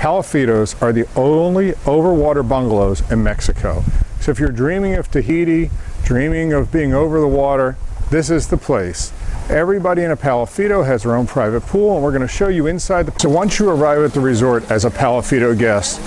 Palafitos are the only overwater bungalows in Mexico. So if you're dreaming of Tahiti, dreaming of being over the water, this is the place. Everybody in a Palafito has their own private pool, and we're going to show you inside the pool. So once you arrive at the resort as a Palafito guest,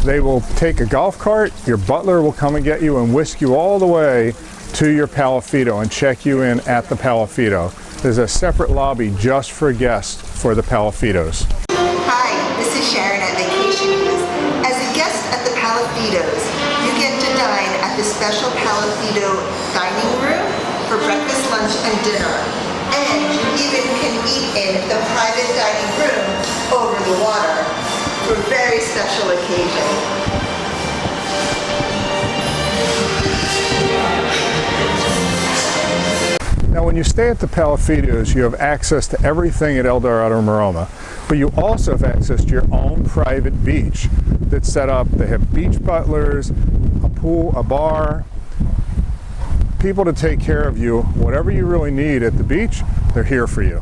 they will take a golf cart, your butler will come and get you and whisk you all the way to your Palafito and check you in at the Palafito. There's a separate lobby just for guests for the Palafitos. Hi, this is Sharon at Vacation News. As a guest at the Palafitos, you get to dine at the special Palafito dining room for breakfast, lunch, and dinner. And you even can eat in the private dining room over the water for a very special occasion. Now when you stay at the Palafitos, you have access to everything at Dorado Maroma, but you also have access to your own private beach that's set up. They have beach butlers, a pool, a bar, people to take care of you. Whatever you really need at the beach, they're here for you.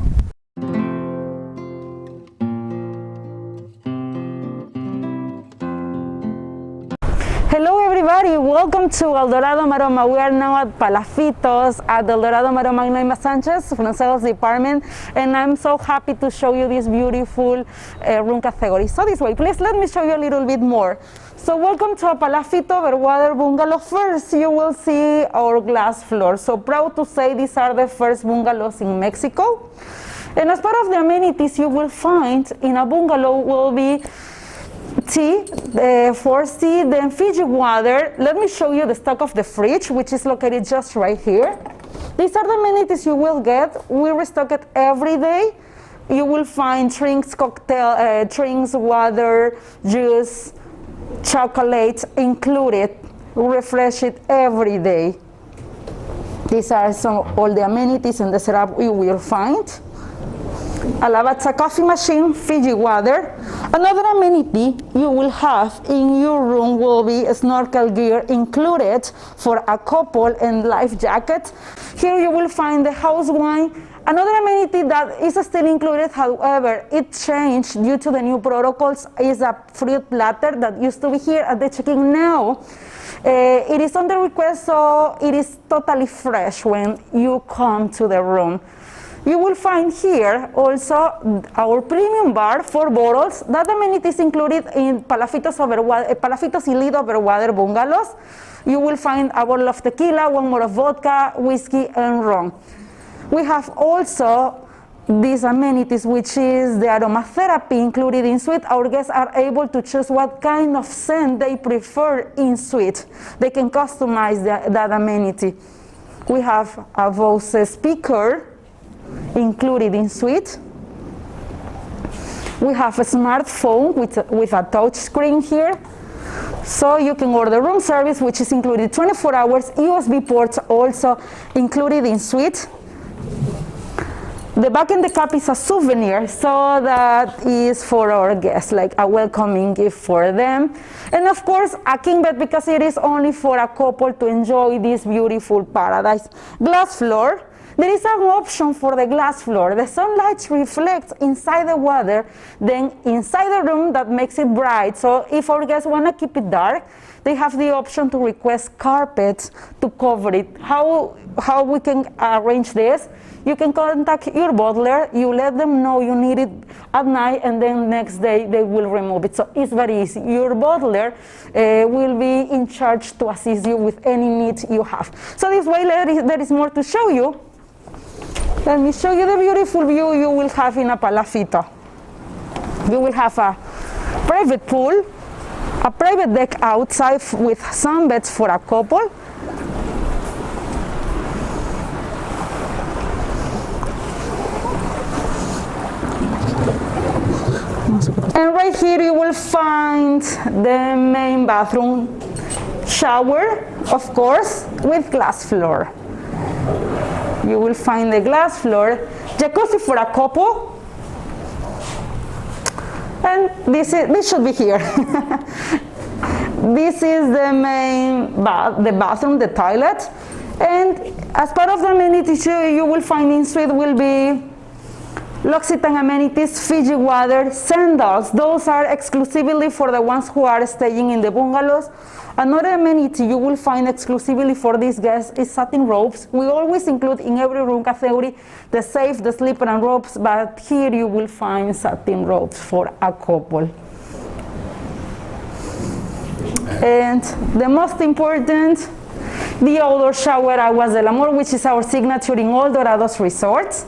Hello everybody, welcome to Dorado Maroma. We are now at Palafitos at the Dorado Maroma. I'm Naima Sanchez from Sales Department, and I'm so happy to show you this beautiful room category. So this way, please let me show you a little bit more. So welcome to a Palafito overwater bungalow. First, you will see our glass floor. So proud to say these are the first bungalows in Mexico. And as part of the amenities you will find in a bungalow will be tea, forced tea, then Fiji water. Let me show you the stock of the fridge, which is located just right here. These are the amenities you will get. We restock it every day. You will find drinks, cocktail, drinks, water, juice, chocolate included. Refresh it every day. These are all the amenities and the setup you will find. A Lavazza coffee machine, Fiji water. Another amenity you will have in your room will be a snorkel gear included for a couple and life jacket. Here you will find the house wine. Another amenity that is still included, however, it changed due to the new protocols, is a fruit platter that used to be here at the check-in now. It is on the request, so it is totally fresh when you come to the room. You will find here also our premium bar, 4 bottles. That amenity is included in Palafitos Elite Overwater Bungalows. You will find a bottle of tequila, 1 more of vodka, whiskey, and rum. We have also these amenities, which is the aromatherapy included in suite. Our guests are able to choose what kind of scent they prefer in suite. They can customize that amenity. We have a Bose speaker included in suite. We have a smartphone with a touch screen here. So you can order room service, which is included 24 hours, USB ports also included in suite. The back in the cup is a souvenir, so that is for our guests, like a welcoming gift for them. And of course, a king bed, because it is only for a couple to enjoy this beautiful paradise. Glass floor. There is an option for the glass floor. The sunlight reflects inside the water, then inside the room that makes it bright. So if our guests want to keep it dark, they have the option to request carpets to cover it. How we can arrange this? You can contact your butler, you let them know you need it at night, and then next day they will remove it. So it's very easy. Your butler will be in charge to assist you with any needs you have. So this way there is more to show you. Let me show you the beautiful view you will have in a Palafito. You will have a private pool, a private deck outside with sunbeds for a couple. And right here you will find the main bathroom, shower, of course, with glass floor. You will find the glass floor, jacuzzi for a couple, and this should be here. This is the main the bathroom, the toilet, and as part of the amenities you will find in suite will be L'Occitane amenities, Fiji water, sandals. Those are exclusively for the ones who are staying in the bungalows. Another amenity you will find exclusively for these guests is satin robes. We always include in every room category the safe, the slipper, and robes, but here you will find satin robes for a couple. And the most important, the outdoor shower aguas del amor, which is our signature in all Dorados resorts.